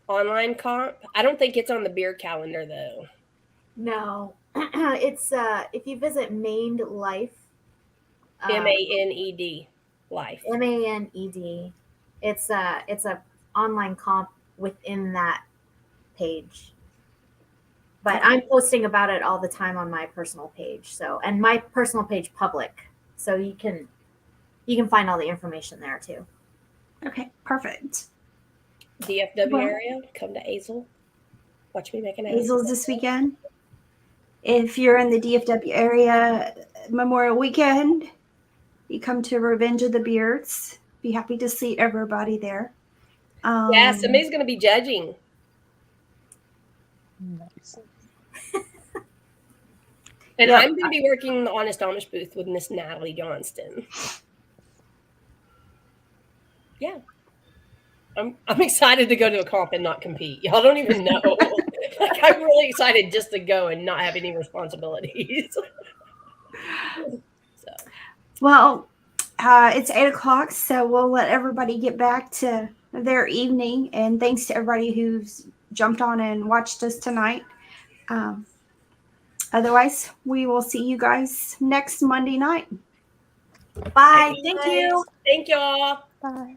Online comp? I don't think it's on the beard calendar, though. No. It's if you visit Maned Life. MANED Life. MANED. It's a online comp within that page. But I'm posting about it all the time on my personal page. So, and my personal page public. So you can find all the information there too. Okay, perfect. DFW area, come to Azel. Watch me make an Azel's this weekend. If you're in the DFW area, Memorial Weekend, you come to Revenge of the Beards. Be happy to see everybody there. Yeah, somebody's going to be judging. Nice. And I'm going to be working in the Honest Amish booth with Miss Natalie Johnston. Yeah. I'm excited to go to a comp and not compete. Y'all don't even know. Like, I'm really excited just to go and not have any responsibilities. Well, it's 8:00, so we'll let everybody get back to their evening. And thanks to everybody who's jumped on and watched us tonight. Otherwise, we will see you guys next Monday night. Bye. Thank you. Thank y'all. Bye.